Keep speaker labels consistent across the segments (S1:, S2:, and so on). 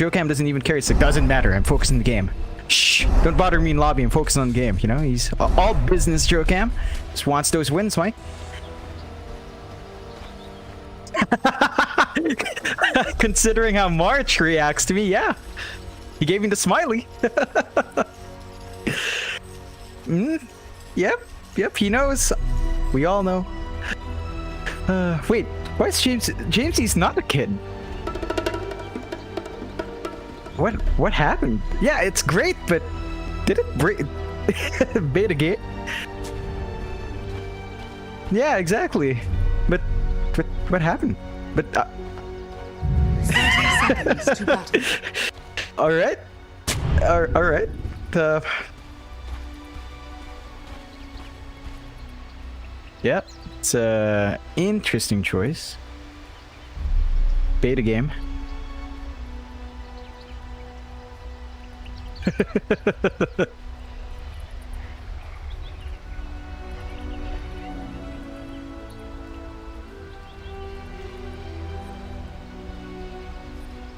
S1: Jokam doesn't even care. It's like, doesn't matter. I'm focused on the game. Shh, don't bother me in lobby. I'm focused on the game. You know, he's all business, Jokam. Just wants those wins, Mike. Considering how March reacts to me, yeah. He gave me the smiley. Yep, he knows. We all know. Wait, why is James? He's not a kid. What happened? Yeah, it's great, but did it break? Beta gate? Yeah, exactly. But what happened? But all right. Yeah, it's a interesting choice. Beta game.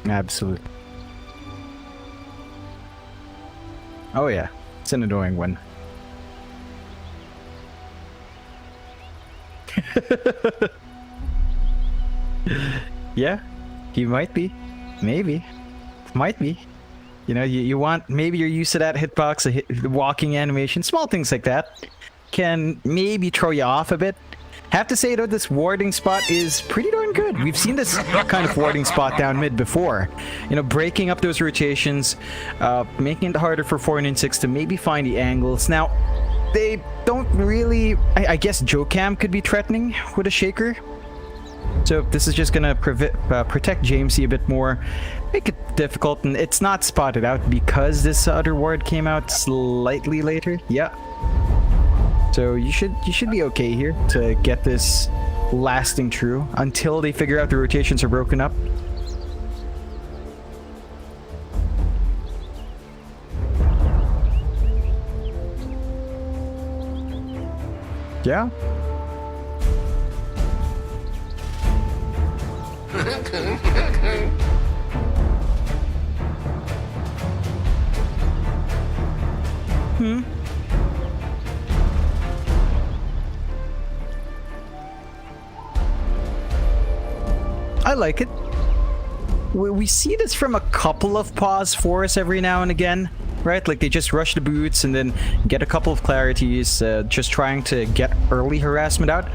S1: Absolutely. Oh yeah, it's an annoying one. Yeah, he might be. Maybe. Might be. You know, you want, maybe you're used to that hitbox, the walking animation, small things like that can maybe throw you off a bit. Have to say though, this warding spot is pretty darn good. We've seen this kind of warding spot down mid before. You know, breaking up those rotations, making it harder for 496 to maybe find the angles. Now, they don't really... I guess Jokam could be threatening with a shaker. So this is just gonna protect Jamesy a bit more, make it difficult, and it's not spotted out because this other ward came out slightly later. Yeah. So you should be okay here to get this lasting true until they figure out the rotations are broken up. Yeah. I like it. We see this from a couple of pause for us every now and again, right? Like they just rush the boots and then get a couple of clarities, just trying to get early harassment out.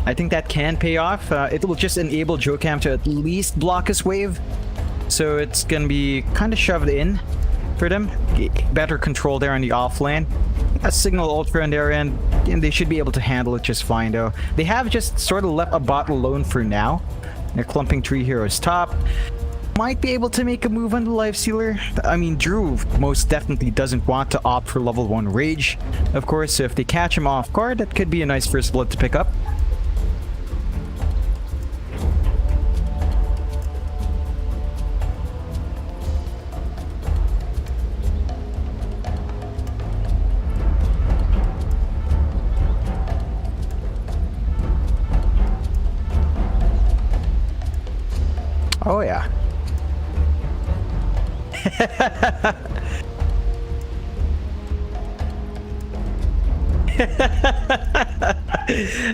S1: I think that can pay off. It will just enable Jokam to at least block his wave. So it's going to be kind of shoved in for them. Better control there on the off lane. A Cignal Ultra on their end, and they should be able to handle it just fine though. They have just sort of left a bot alone for now. They're clumping 3 heroes top. Might be able to make a move on the Lifestealer. I mean, Drew most definitely doesn't want to opt for level 1 Rage. Of course, so if they catch him off guard, that could be a nice first blood to pick up. Oh yeah.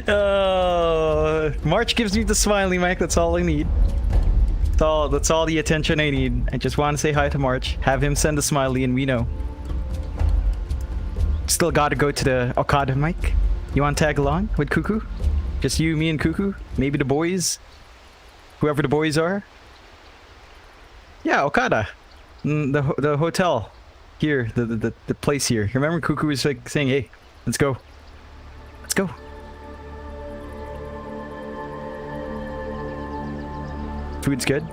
S1: Oh, March gives me the smiley, Mike. That's all I need. That's all the attention I need. I just want to say hi to March. Have him send a smiley and we know. Still gotta go to the Okada, Mike. You want to tag along with Cuckoo? Just you, me, and Cuckoo? Maybe the boys? Whoever the boys are? Yeah, Okada. The hotel. Here, the place here. Remember Cuckoo was like saying, hey, let's go. Let's go. Food's good?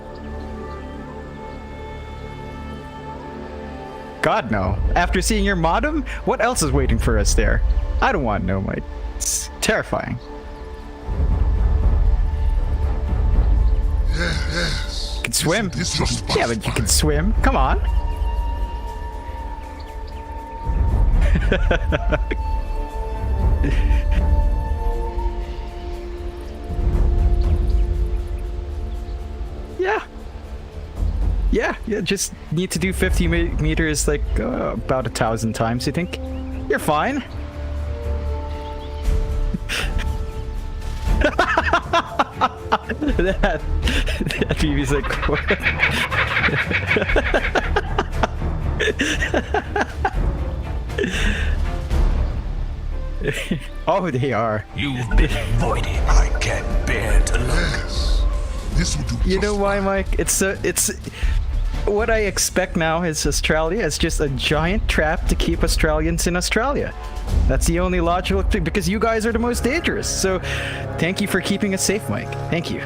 S1: God, no. After seeing your modem, what else is waiting for us there? I don't want to know, Mike. It's terrifying.
S2: Yes.
S1: You can swim. Yeah, but you can swim. Come on. Yeah. Yeah, just need to do 50 meters like about 1,000 times, I think. You're fine. that BB's like... Oh, they are.
S2: You've been avoided. I can't bear to look.
S3: Yes. This will do.
S1: You know why, Mike? It's what I expect now is Australia is just a giant trap to keep Australians in Australia. That's the only logical thing, because you guys are the most dangerous. So thank you for keeping us safe, Mike. Thank you.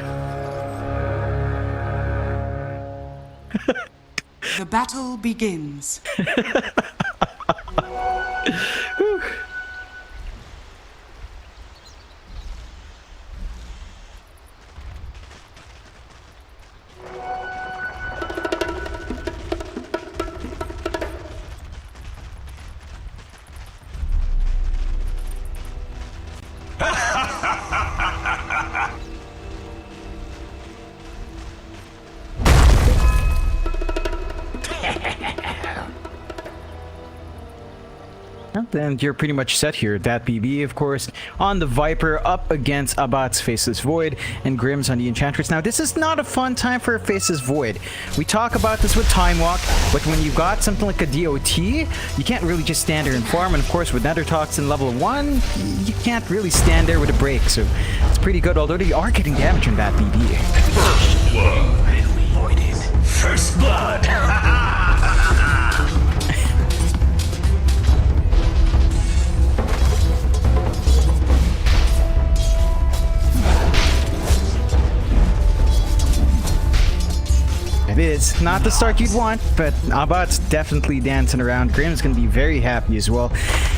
S4: The battle begins.
S1: Then you're pretty much set here. That BB, of course, on the Viper up against Abat's Faceless Void and Grimm's on the Enchantress. Now, this is not a fun time for a Faceless Void. We talk about this with Time Walk, but when you've got something like a DOT, you can't really just stand there and farm. And of course, with Nether Toxin level 1, you can't really stand there with a break. So it's pretty good, although they are getting damage in that BB.
S2: First blood. Avoided. First blood.
S1: It is not the start you'd want, but Abat's definitely dancing around. Grimm's gonna be very happy as well.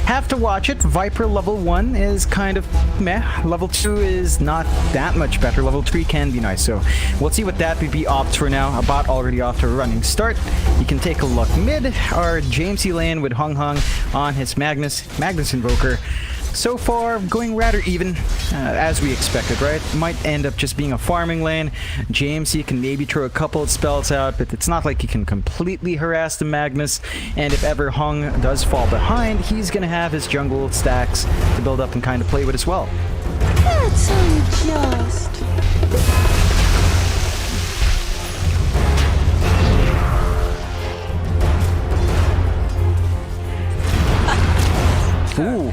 S1: Have to watch it. Viper level 1 is kind of meh. Level 2 is not that much better. Level 3 can be nice. So we'll see what that BB opts for now. Abat already off to a running start. You can take a look mid. Our Jamesy lane with Hung Hung on his Magnus Invoker. So far, going rather even, as we expected, right? Might end up just being a farming lane. James, he can maybe throw a couple of spells out, but it's not like he can completely harass the Magnus. And if ever Hung does fall behind, he's gonna have his jungle stacks to build up and kind of play with as well.
S5: That's unjust.
S1: Ooh.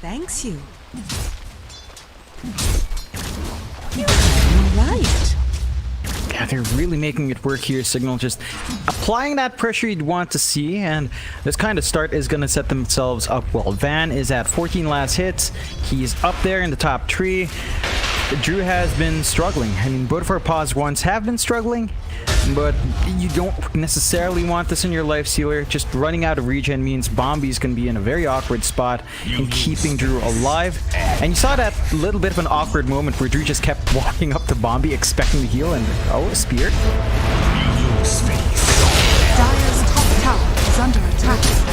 S4: Thanks you. You're right.
S1: Yeah, they're really making it work here, Cignal. Just applying that pressure you'd want to see, and this kind of start is going to set themselves up well. Van is at 14 last hits. He's up there in the top 3. Drew has been struggling. I mean, both of our pause ones have been struggling, but you don't necessarily want this in your life sealer. Just running out of regen means Bombi's can be in a very awkward spot in keeping Drew alive. And you saw that little bit of an awkward moment where Drew just kept walking up to Bombi expecting to heal, and oh, a spear.
S4: Dire's top tower is under attack.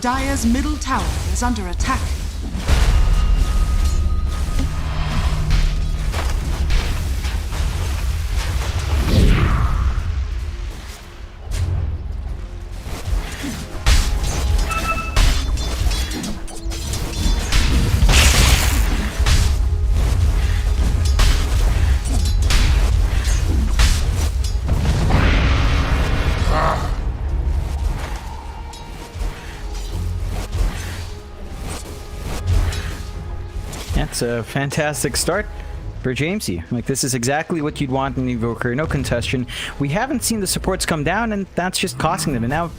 S4: Dire's middle tower is under attack.
S1: It's a fantastic start for Jamesy. Like, this is exactly what you'd want in the Evoker. No contestation. We haven't seen the supports come down, and that's just costing them. And now,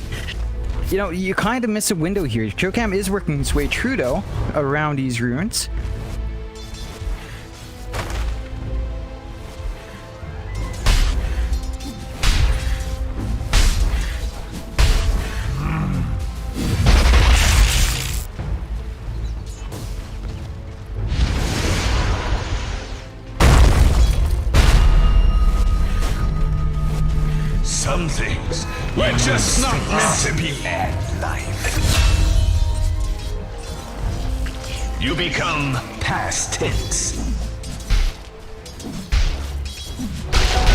S1: you know, you kind of miss a window here. Jokam is working his way through, though, around these ruins.
S2: Some things were just not meant to be. And life. You become past tense.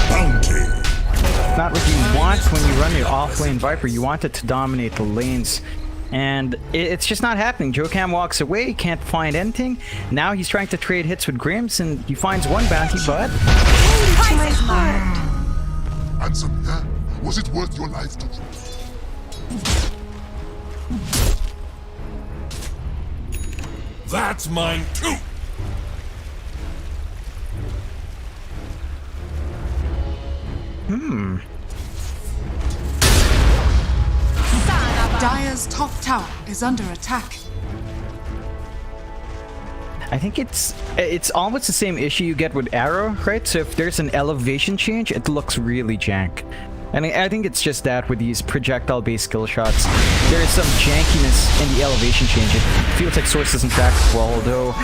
S3: Bounty.
S1: Not what you want when you run your off-lane Viper. You want it to dominate the lanes. And it's just not happening. Jokam walks away, can't find anything. Now he's trying to trade hits with Grims, and he finds one bounty, but...
S5: To my heart.
S3: Answer me, huh? Was it worth your life to...
S2: That's mine too.
S4: Dire's top tower is under attack.
S1: I think it's almost the same issue you get with Arrow, right? So if there's an elevation change, it looks really jank. And I think it's just that with these projectile-based skill shots, there is some jankiness in the elevation change. It feels like Source isn't tracked well, although,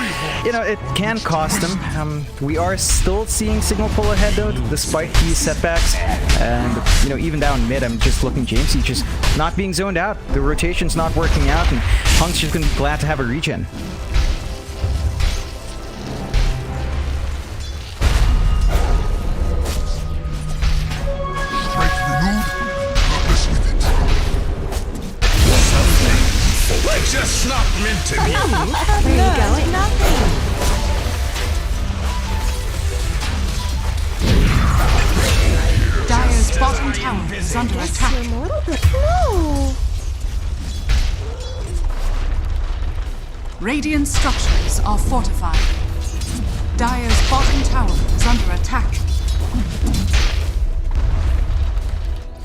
S1: you know, it can cost them. We are still seeing Cignal pull ahead, though, despite these setbacks. And, you know, even down mid, I'm just looking Jamesy just not being zoned out. The rotation's not working out, and Punk's just gonna be glad to have a regen.
S2: Just not meant to be.
S5: Where you going? Nothing.
S4: Dire's bottom tower is under attack.
S5: No.
S4: Radiant structures are fortified. Dire's bottom tower is under attack.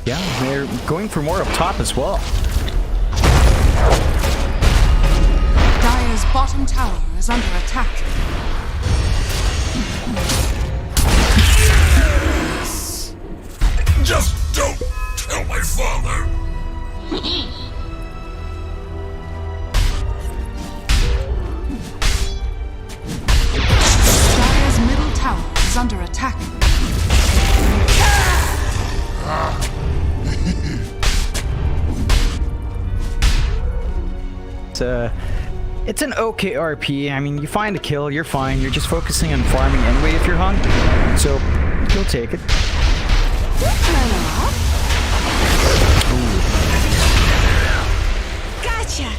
S1: Yeah, they're going for more up top as well.
S4: Dire's bottom tower is under attack.
S3: Just don't tell my father.
S4: Dire's middle tower is under attack.
S1: It's an okay RP. I mean, you find a kill, you're fine. You're just focusing on farming anyway if you're Hung. So, you'll take it.
S5: Gotcha.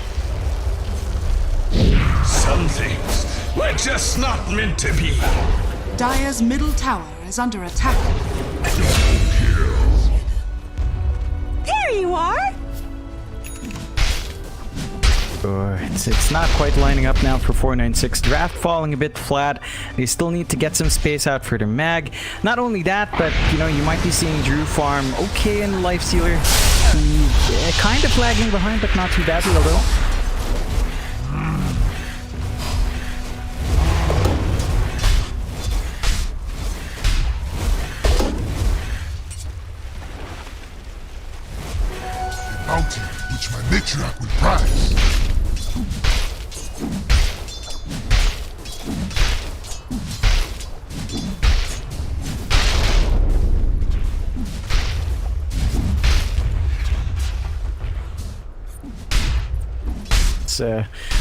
S2: Some things were just not meant to be.
S4: Dire's middle tower is under attack.
S5: There you are.
S1: It's not quite lining up now for 496. Draft falling a bit flat. They still need to get some space out for their mag. Not only that, but you know, you might be seeing Drew farm okay in Lifestealer. He kind of lagging behind, but not too badly, although.
S3: A bounty which my matriarch will prize.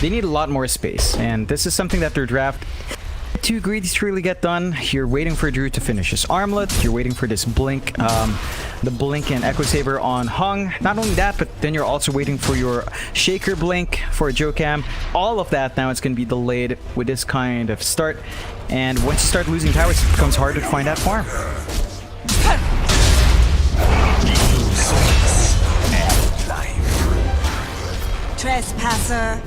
S1: They need a lot more space, and this is something that their draft too greedy to really get done. You're waiting for Drew to finish his armlet. You're waiting for this blink, the blink and echo saber on Hung. Not only that, but then you're also waiting for your shaker blink for Jokam. All of that now is going to be delayed with this kind of start. And once you start losing towers, it becomes harder to find that farm.
S5: Trespasser.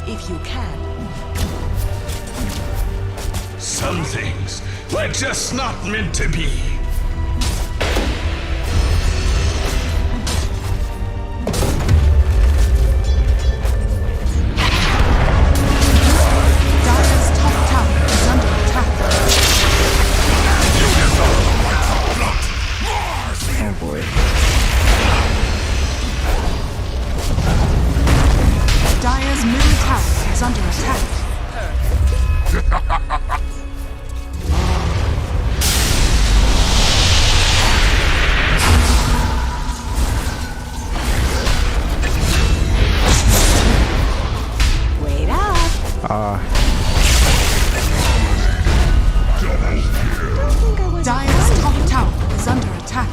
S5: if you can.
S2: Some things were just not meant to be.
S4: Dire's top tower is under attack.
S1: Oh boy.
S4: Dire's middle tower is under attack.
S5: Wait up. Don't think I was
S4: Dire's top tower is under attack.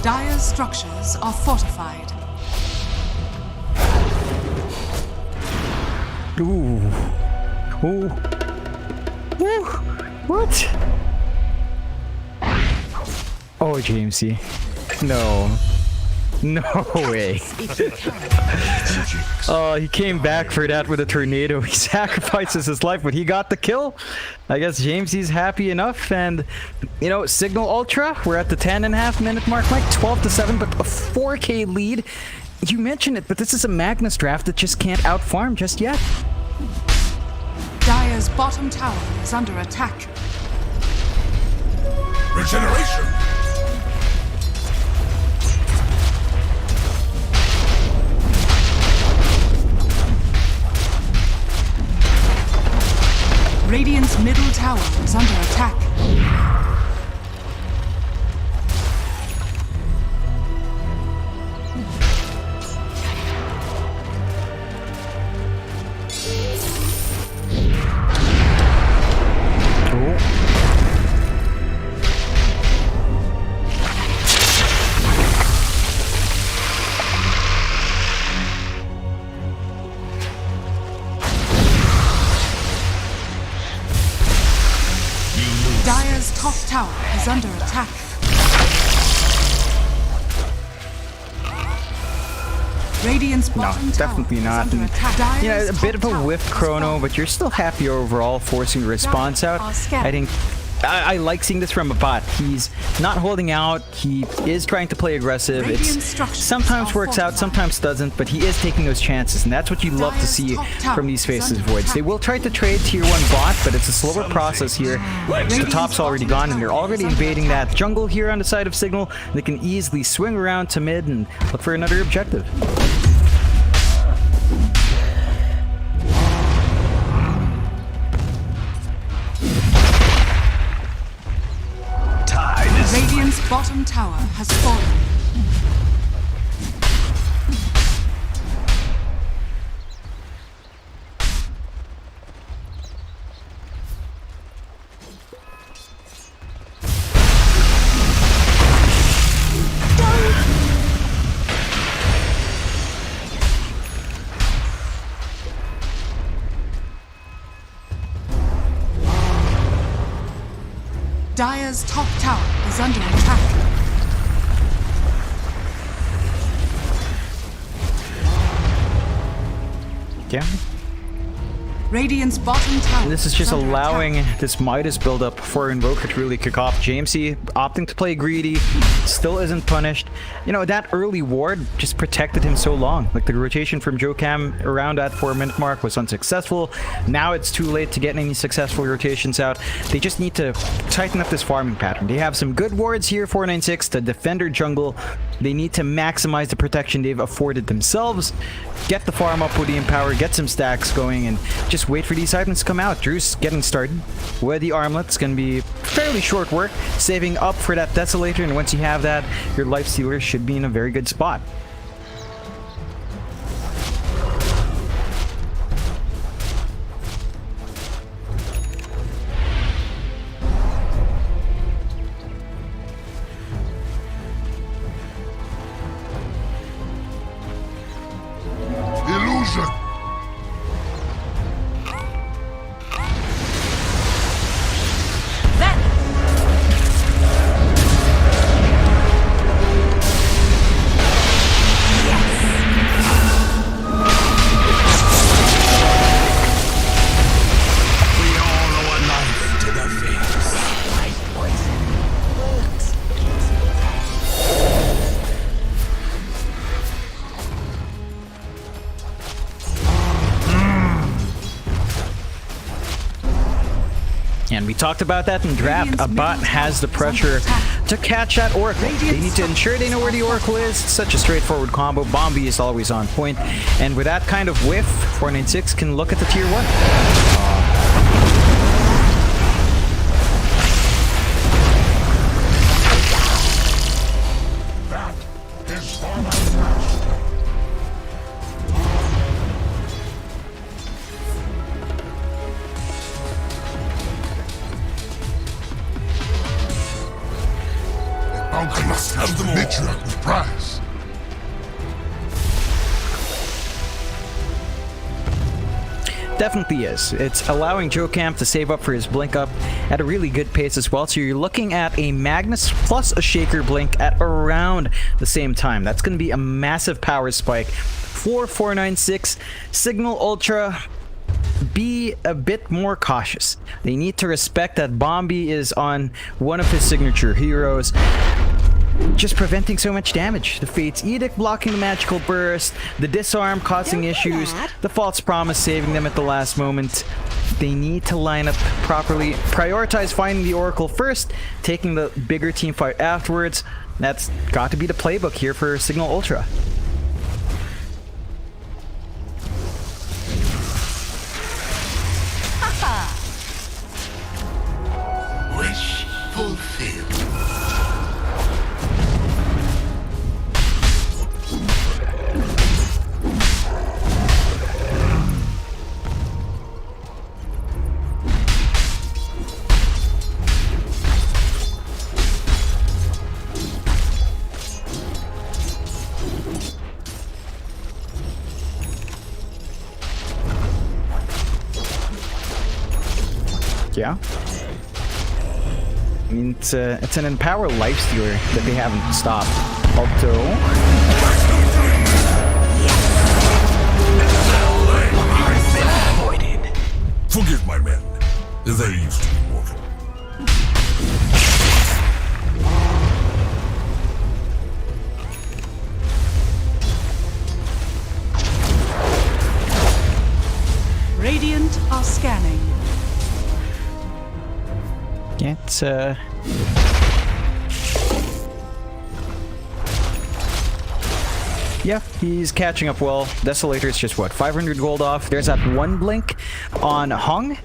S4: Dire's structures are fortified.
S1: Ooh. Ooh. Ooh. What? Oh, Jamesy. No. No way. Oh, he came back for that with a tornado. He sacrifices his life, but he got the kill. I guess Jamesy's happy enough. And, you know, Cignal Ultra, we're at the 10.5 minute mark, like 12-7, but a 4K lead. You mentioned it, but this is a Magnus draft that just can't outfarm just yet.
S4: Dire's bottom tower is under attack.
S3: Regeneration!
S4: Radiant's middle tower is under attack. Dire's top tower is under attack. Radiant's bottom tower
S1: Definitely
S4: is
S1: not.
S4: under
S1: And,
S4: attack.
S1: you know,
S4: Dire's
S1: a bit
S4: top
S1: of a
S4: tower
S1: whiff
S4: is
S1: chrono,
S4: falling.
S1: but you're still happy overall forcing the response out. I think I like seeing this from a bot. He's not holding out. He is trying to play aggressive.
S4: Radiant
S1: It's
S4: structures
S1: sometimes
S4: are
S1: works out,
S4: fortified.
S1: sometimes doesn't, but he is taking those chances, and that's what you love to
S4: Dire's
S1: see
S4: top tower
S1: from these
S4: is
S1: faces
S4: under
S1: voids. They
S4: attack.
S1: will try to trade tier 1 bot, but it's a slower process here. The top's already gone, and they're already invading that jungle here on the side of Cignal. They can easily swing around to mid and look for another objective.
S2: Time is
S4: Radiant's bottom tower has fallen. Dire's top tower is under attack.
S1: Yeah.
S4: Radiant's bottom tower.
S1: This is just
S4: under
S1: allowing
S4: attack.
S1: this Midas build-up for Invoker to really kick off. Jamesy opting to play greedy, still isn't punished. You know, that early ward just protected him so long. Like, the rotation from Jokam around that 4-minute mark was unsuccessful. Now it's too late to get any successful rotations out. They just need to tighten up this farming pattern. They have some good wards here, 496, to defend their jungle. They need to maximize the protection they've afforded themselves, get the farm up with the Empower, get some stacks going, and just wait for these items to come out. Drew's getting started with the armlet's gonna be fairly short work, saving up for that Desolator, and once you have that, your Lifestealer should be in a very good spot.
S3: Illusion!
S1: talked about that in draft. A bot has the pressure to catch that Oracle. They need to ensure they know where the Oracle is. It's such a straightforward combo. Bombi is always on point. And with that kind of whiff, 496 can look at the tier 1.
S3: I must have them all. Matriarch with prize.
S1: Definitely is. It's allowing Joe Camp to save up for his blink up at a really good pace as well. So you're looking at a Magnus plus a Shaker blink at around the same time. That's going to be a massive power spike for 496. Cignal Ultra, be a bit more cautious. They need to respect that Bombi is on one of his signature heroes, just preventing so much damage. The Fate's Edict blocking the magical burst, the disarm causing issues, the false promise saving them at the last moment. They need to line up properly, prioritize finding the Oracle first, taking the bigger team fight afterwards. That's got to be the playbook here for Cignal Ultra.
S3: Wish fulfilled.
S1: Yeah. I mean, it's an Empower lifestealer that they haven't stopped. Although...
S3: Forgive my men. They used to be mortal.
S4: Radiant are scanning.
S1: Yeah, it's yeah, he's catching up well. Desolator is just what, 500 gold off. There's that one blink on Hung,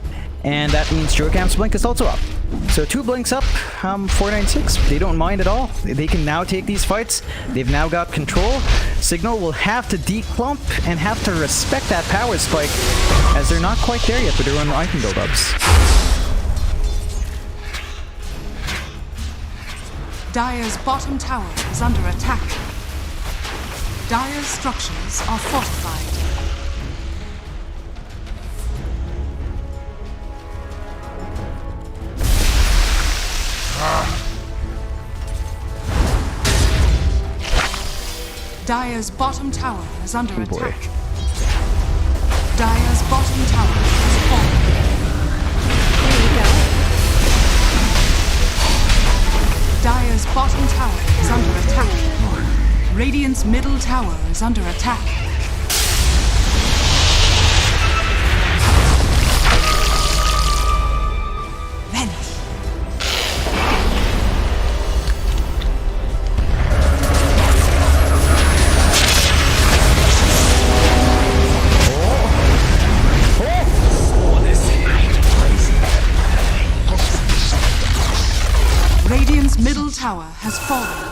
S1: and that means Jokam's blink is also up. So 2 blinks up, 496. They don't mind at all. They can now take these fights. They've now got control. Cignal will have to declump and have to respect that power spike, as they're not quite there yet with their own item build-ups.
S4: Dire's bottom tower is under attack. Dire's structures are fortified. Dire's bottom tower is under
S1: Oh boy.
S4: attack. Dire's bottom tower has fallen. Dire's bottom tower is under attack. Radiant's middle tower is under attack. Vanish. Radiant's middle tower has fallen.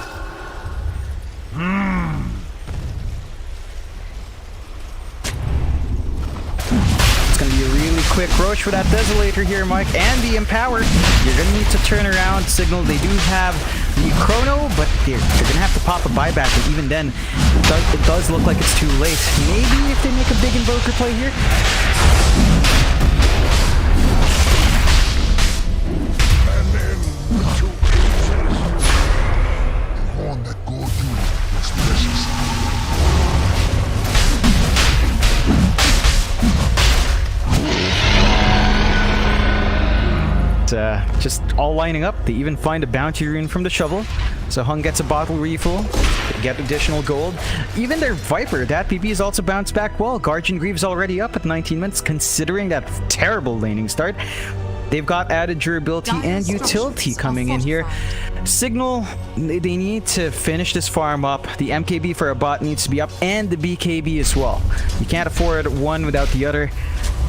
S1: It's going to be a really quick roach for that Desolator here, Mike, and the Empower. You're going to need to turn around Cignal. They do have the Chrono, but they're going to have to pop a buyback, and even then, it does look like it's too late. Maybe if they make a big Invoker play here?
S3: And then to the horn that BO2 was precious.
S1: Just all lining up. They even find a bounty rune from the shovel. So Hung gets a bottle refill. They get additional gold. Even their Viper, that PP is also bounced back well. Guardian Greaves already up at 19 minutes, considering that terrible laning start. They've got added durability and utility coming in here. Cignal, they need to finish this farm up. The MKB for a bot needs to be up, and the BKB as well. You can't afford one without the other.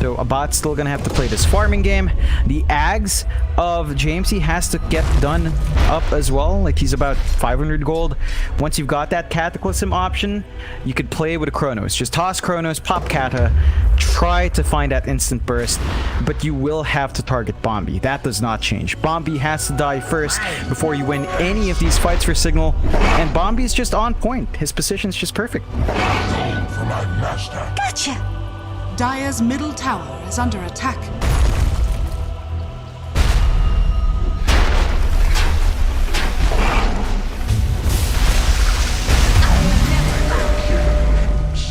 S1: So a bot's still gonna have to play this farming game. The Ags of Jamesy has to get done up as well. Like, he's about 500 gold. Once you've got that Cataclysm option, you could play with a Chronos. Just toss Chronos, pop Kata, try to find that instant burst, but you will have to target Bombi. That does not change. Bombi has to die first before you win any of these fights for Cignal, and Bombi is just on point. His position's just perfect.
S3: For my master.
S5: Gotcha!
S4: Dire's middle tower is under attack.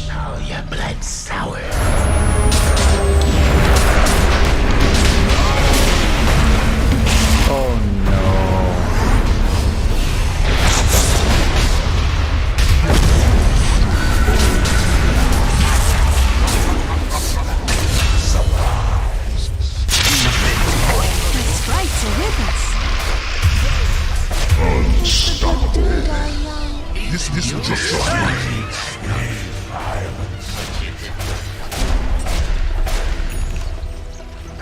S2: Oh, your blood sour.
S1: Oh no.
S5: The sprites are with us.
S3: This is just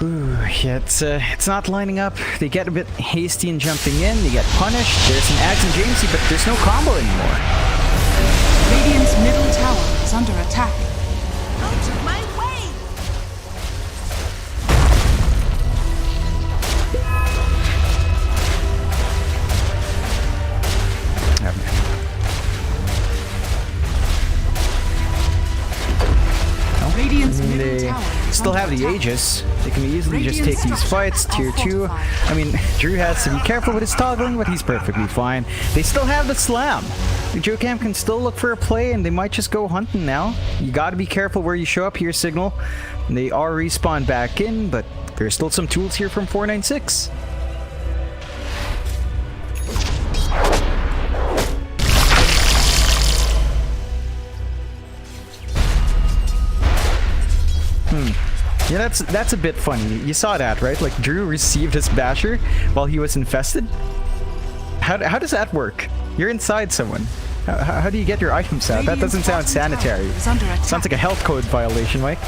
S1: Ooh, yeah, it's not lining up. They get a bit hasty in jumping in. They get punished. There's an Axe and Jamesy, but there's no combo anymore.
S4: Radiant's middle tower is under attack.
S5: Out of my way!
S4: Radiant's middle
S1: They
S4: tower is
S1: still
S4: under
S1: have the
S4: attack.
S1: Aegis. They can easily just
S4: Radiant
S1: take these fights. Tier
S4: structures
S1: 2.
S4: are fortified.
S1: I mean, Drew has to be careful with his toggling, but he's perfectly fine. They still have the slam. Jocam can still look for a play, and they might just go hunting now. You gotta be careful where you show up here, Cignal. They are respawned back in, but there's still some tools here from 496. Yeah, that's a bit funny. You saw that, right? Like, Drew received his basher while he was infested. How does that work? You're inside someone. How do you get your items out? That doesn't sound sanitary.
S4: Is under attack.
S1: Sounds like a health code violation, Mike.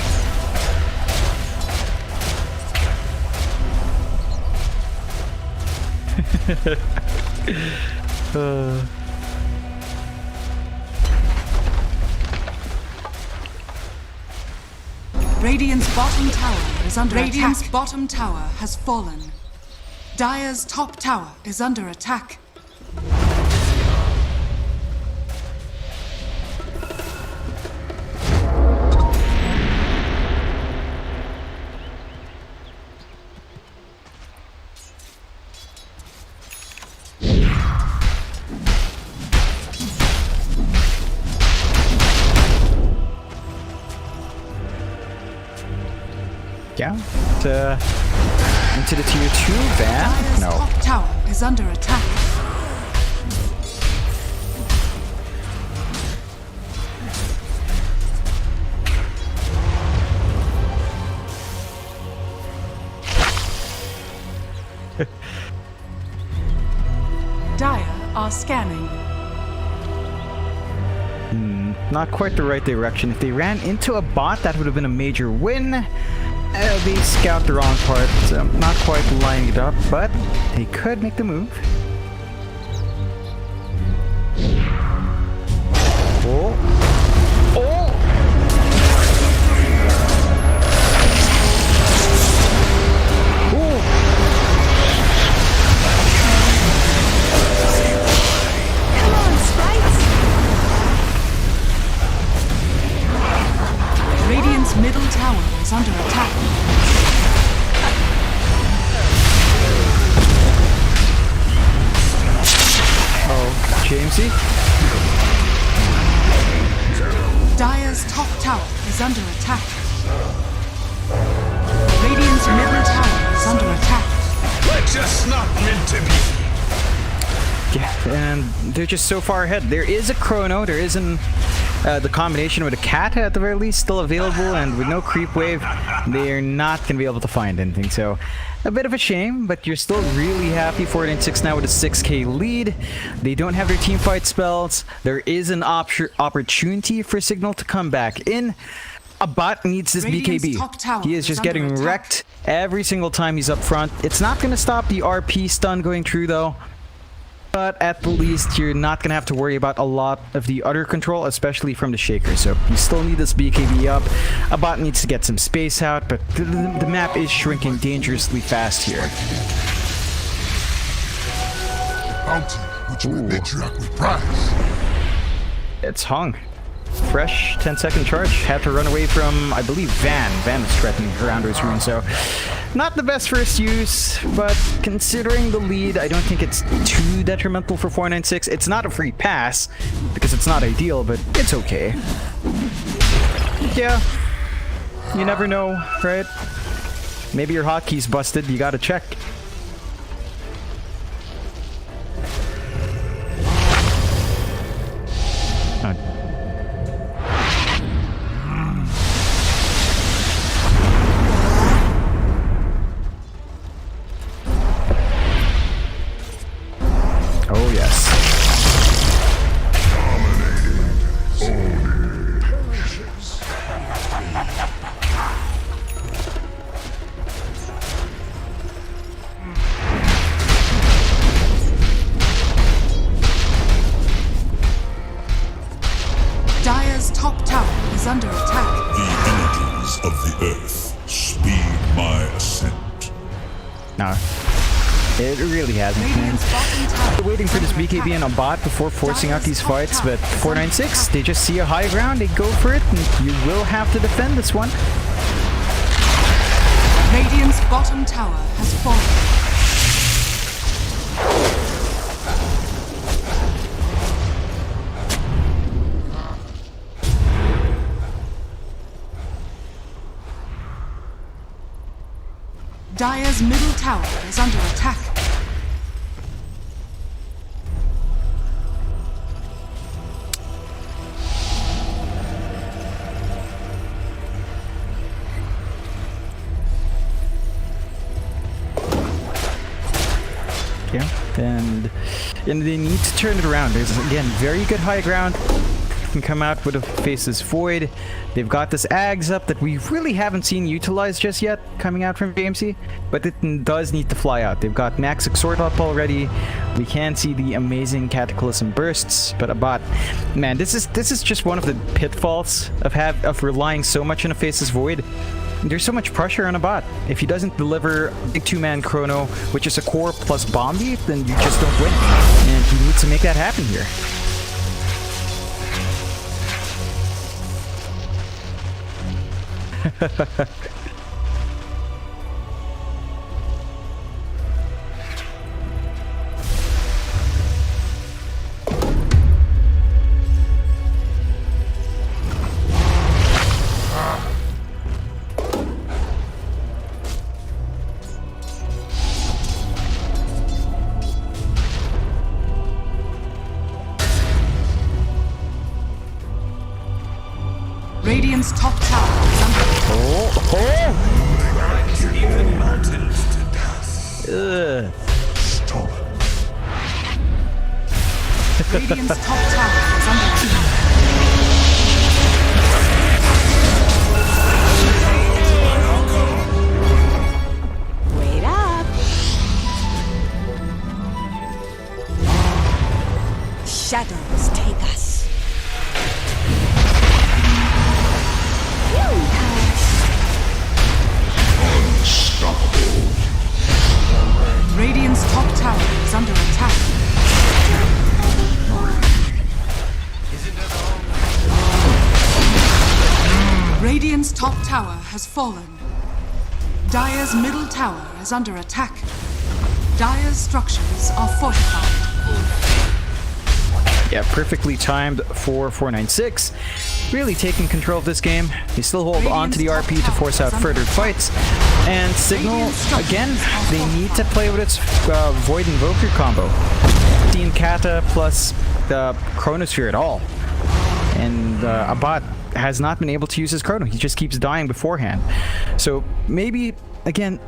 S4: Radiant's bottom tower is under attack. Radiant's bottom tower has fallen. Dire's top tower is under attack.
S1: Yeah. Into the tier 2 van?
S4: Dire's
S1: No.
S4: top tower is under attack. Dire are scanning.
S1: Not quite the right direction. If they ran into a bot, that would have been a major win. They scout the wrong part, so not quite lining it up, but they could make the move. Oh. Oh! Ooh.
S5: Come on, sprites!
S4: Radiant's middle tower is under attack.
S1: Oh, Jamesy?
S4: Dire's top tower is under attack. Radiant's middle tower is under attack.
S2: We're just not meant to be.
S1: Yeah, and they're just so far ahead. There is a chrono, there is an the combination with a cat at the very least still available, and with no creep wave, they're not going to be able to find anything. So a bit of a shame, but you're still really happy. 496 now with a 6k lead. They don't have their team fight spells. There is an opportunity for Cignal to come back in. A bot needs this
S4: Radiant's top tower
S1: BKB. He is just
S4: under
S1: getting
S4: attack.
S1: wrecked every single time he's up front. It's not going to stop the RP stun going through though. But at the least, you're not going to have to worry about a lot of the other control, especially from the Shaker. So you still need this BKB up. A bot needs to get some space out, but the map is shrinking dangerously fast here.
S3: Bounty, which my matriarch would prize.
S1: It's hung. Fresh 10-second charge. Had to run away from, I believe, Van. Van was threatening around his rune, so not the best first use, but considering the lead, I don't think it's too detrimental for 496. It's not a free pass, because it's not ideal, but it's okay. Yeah. You never know, right? Maybe your hotkeys busted, you gotta check. Oh yes.
S4: Dire's top tower is under attack.
S2: The energies of the earth speed my ascent.
S1: No. It really hasn't, man.
S4: Radiant's bottom tower
S1: We're waiting for this
S4: is under
S1: BKB
S4: attack.
S1: and a bot before forcing out these fights, but 496, they just see a high ground, they go for it, and you will have to defend this one.
S4: Radiant's bottom tower has fallen. Dire's middle tower is under attack.
S1: Yeah, and they need to turn it around. There's, again, very good high ground. Can come out with a Faceless Void. They've got this Ags up that we really haven't seen utilized just yet coming out from JMC, but it does need to fly out. They've got Max Exhort up already. We can see the amazing Cataclysm bursts, but a bot, man, this is just one of the pitfalls of relying so much on a Faceless Void. There's so much pressure on a bot. If he doesn't deliver big two-man chrono, which is a core plus Bombi, then you just don't win. And he needs to make that happen here.
S4: Radiant's top tower is under attack.
S2: Even mountains to dust.
S3: Stop.
S4: Radiant's top tower is under attack.
S5: Wait up. Shadows take us. You pass.
S4: Radiant's top tower is under attack. Radiant's top tower has fallen. Dire's middle tower is under attack. Dire's structures are fortified.
S1: Yeah, perfectly timed for 496. Really taking control of this game. They still hold on to the RP to force out further fights. And Cignal, again, they need to play with its Void Invoker combo. Dean Kata plus the Chronosphere at all. and Abbat has not been able to use his chrono. He just keeps dying beforehand. So maybe, again,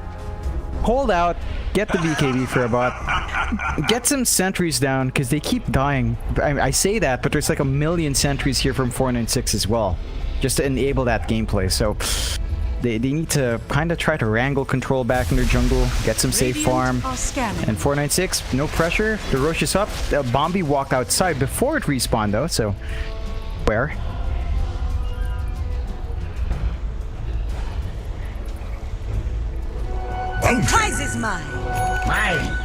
S1: hold out, get the BKB for Abbat, get some sentries down, because they keep dying. I say that, but there's like a million sentries here from 496 as well, just to enable that gameplay. So they need to kind of try to wrangle control back in their jungle, get some safe farm. And 496, no pressure. The Rosh is up. Bombi walked outside before it respawned though, so where?
S5: The prize is mine.
S2: Mine.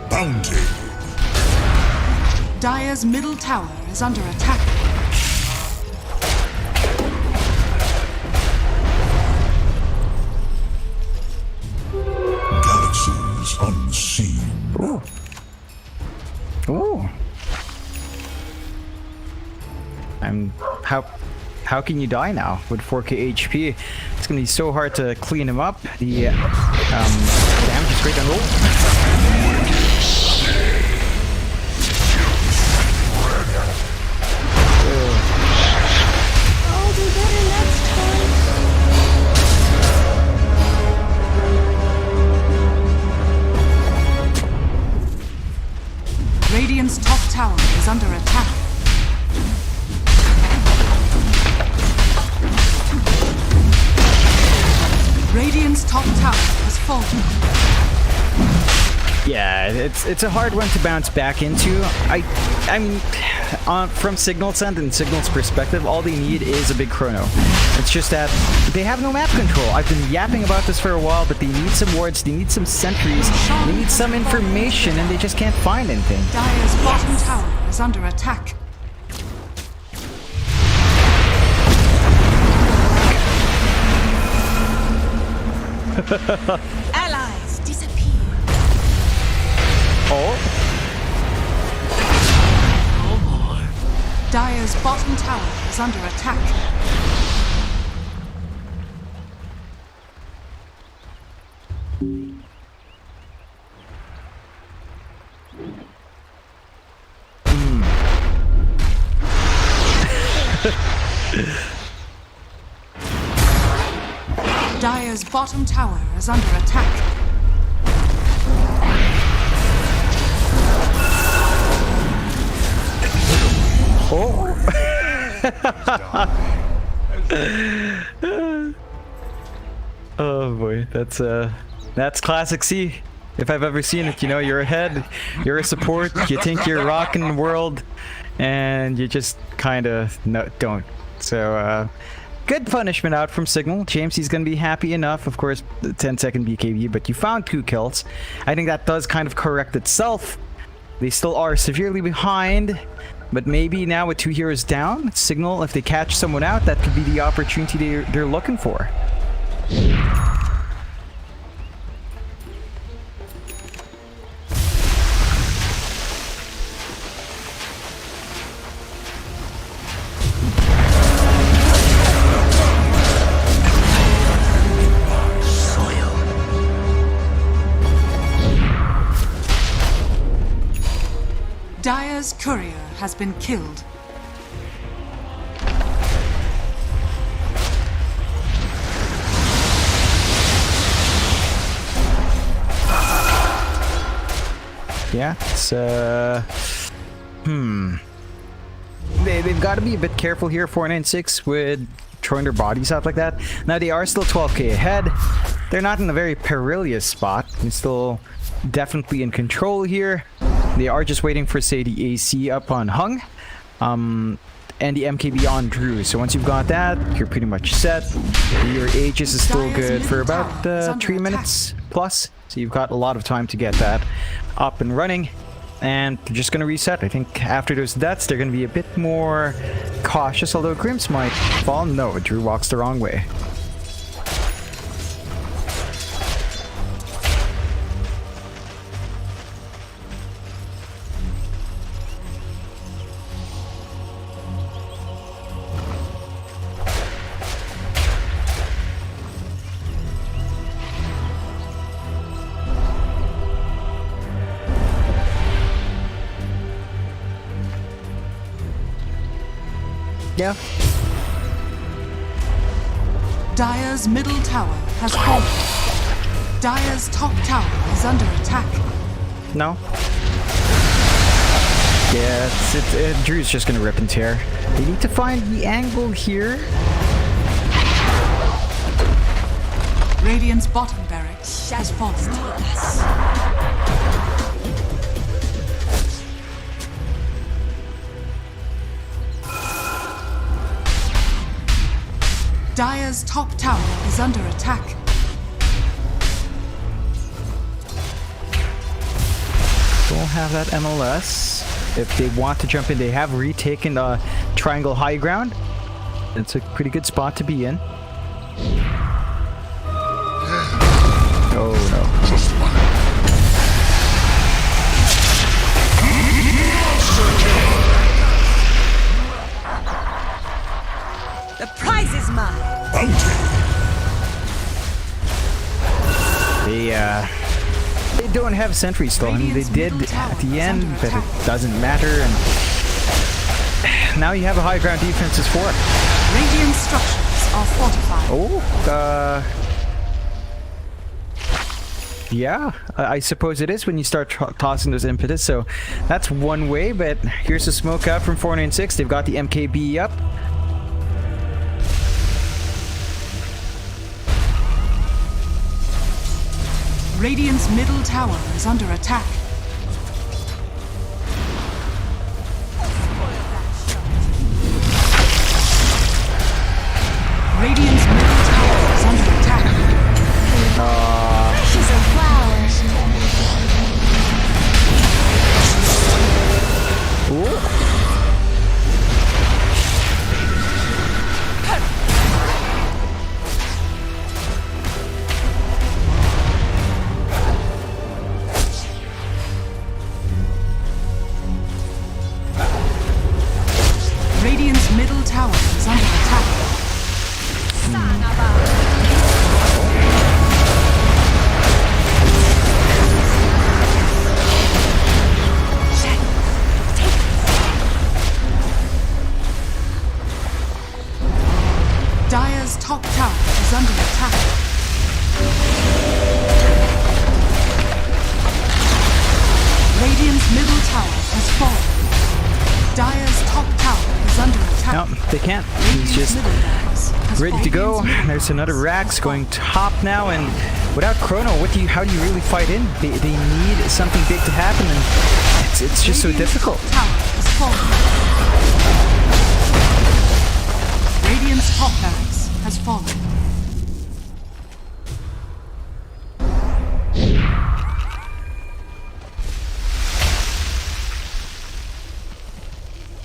S2: Bounty.
S4: Dire's middle tower is under attack.
S3: Galaxies unseen.
S1: Ooh. Ooh. How can you die now with 4k HP? It's gonna be so hard to clean him up. The damage is great on roll.
S5: I'll do better next time.
S4: Radiant's top tower is under attack. Radiant's top tower has fallen.
S1: Yeah, it's a hard one to bounce back into. I mean, from Cignal's end and Cignal's perspective, all they need is a big chrono. It's just that they have no map control. I've been yapping about this for a while, but they need some wards, they need some sentries, they need some information, and they just can't find anything.
S4: Dire's bottom tower is under attack.
S5: Allies disappear.
S1: Oh,
S4: Dire's bottom tower is under attack. Dire's bottom tower is under attack.
S1: oh boy, that's classic C. If I've ever seen it, you know, you're ahead, you're a support, you think you're rocking the world, and you just kind of don't. So, good punishment out from Cignal. James, he's going to be happy enough. Of course, the 10-second BKB, but you found 2 kills. I think that does kind of correct itself. They still are severely behind, but maybe now with 2 heroes down, Cignal, if they catch someone out, that could be the opportunity they're looking for.
S4: Dire's courier has been killed.
S1: Yeah, it's They've got to be a bit careful here, 496, with throwing their bodies out like that. Now, they are still 12k ahead. They're not in a very perilous spot. They're still definitely in control here. They are just waiting for, say, the AC up on Hung. And the MKB on Drew. So once you've got that, you're pretty much set. Your Aegis is still good for about 3 minutes plus. So you've got a lot of time to get that up and running. And they're just going to reset. I think after those deaths, they're going to be a bit more cautious. Although Grimms might fall. No, Drew walks the wrong way. Yeah.
S4: Dire's middle tower has fallen. Dire's top tower is under attack.
S1: No. Yeah, Drew's just gonna rip and tear. They need to find the angle here.
S4: Radiant's bottom barracks has fallen. Dire's top tower is under attack.
S1: Don't have that MLS. If they want to jump in, they have retaken the triangle high ground. It's a pretty good spot to be in. Oh no.
S3: Just fine.
S5: The prize is mine.
S1: They don't have sentries still. I mean, they did at the end, but it doesn't matter. And now you have a high ground defense as 4.
S4: Radiant structures are fortified.
S1: Oh, yeah, I suppose it is when you start tossing those impetus. So that's one way, but here's a smoke out from 496. They've got the MKB up.
S4: Radiant's middle tower is under attack. Radiant's middle tower is under attack.
S5: She's a flower.
S1: Ooh.
S4: Radiant's middle tower is under attack. Dire's top tower is under attack. Radiant's middle tower has fallen. Dire's top tower is under attack.
S1: No, they can't. He's just ready to go. There's another Rax going top now, and without Chrono, how do you really fight in? They need something big to happen, and it's just so difficult.
S4: Tower has fallen. Radiant's top barracks has fallen.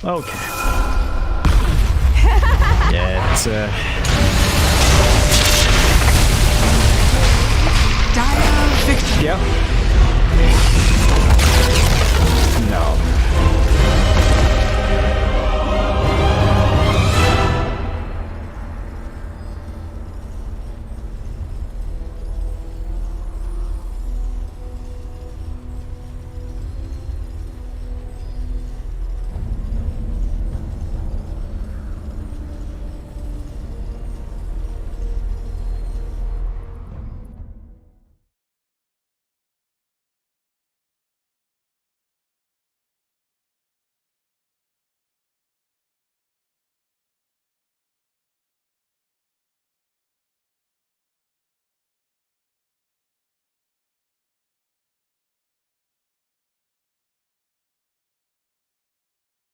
S1: Okay. Yeah, it's
S4: Dire victory.
S1: yeah. No.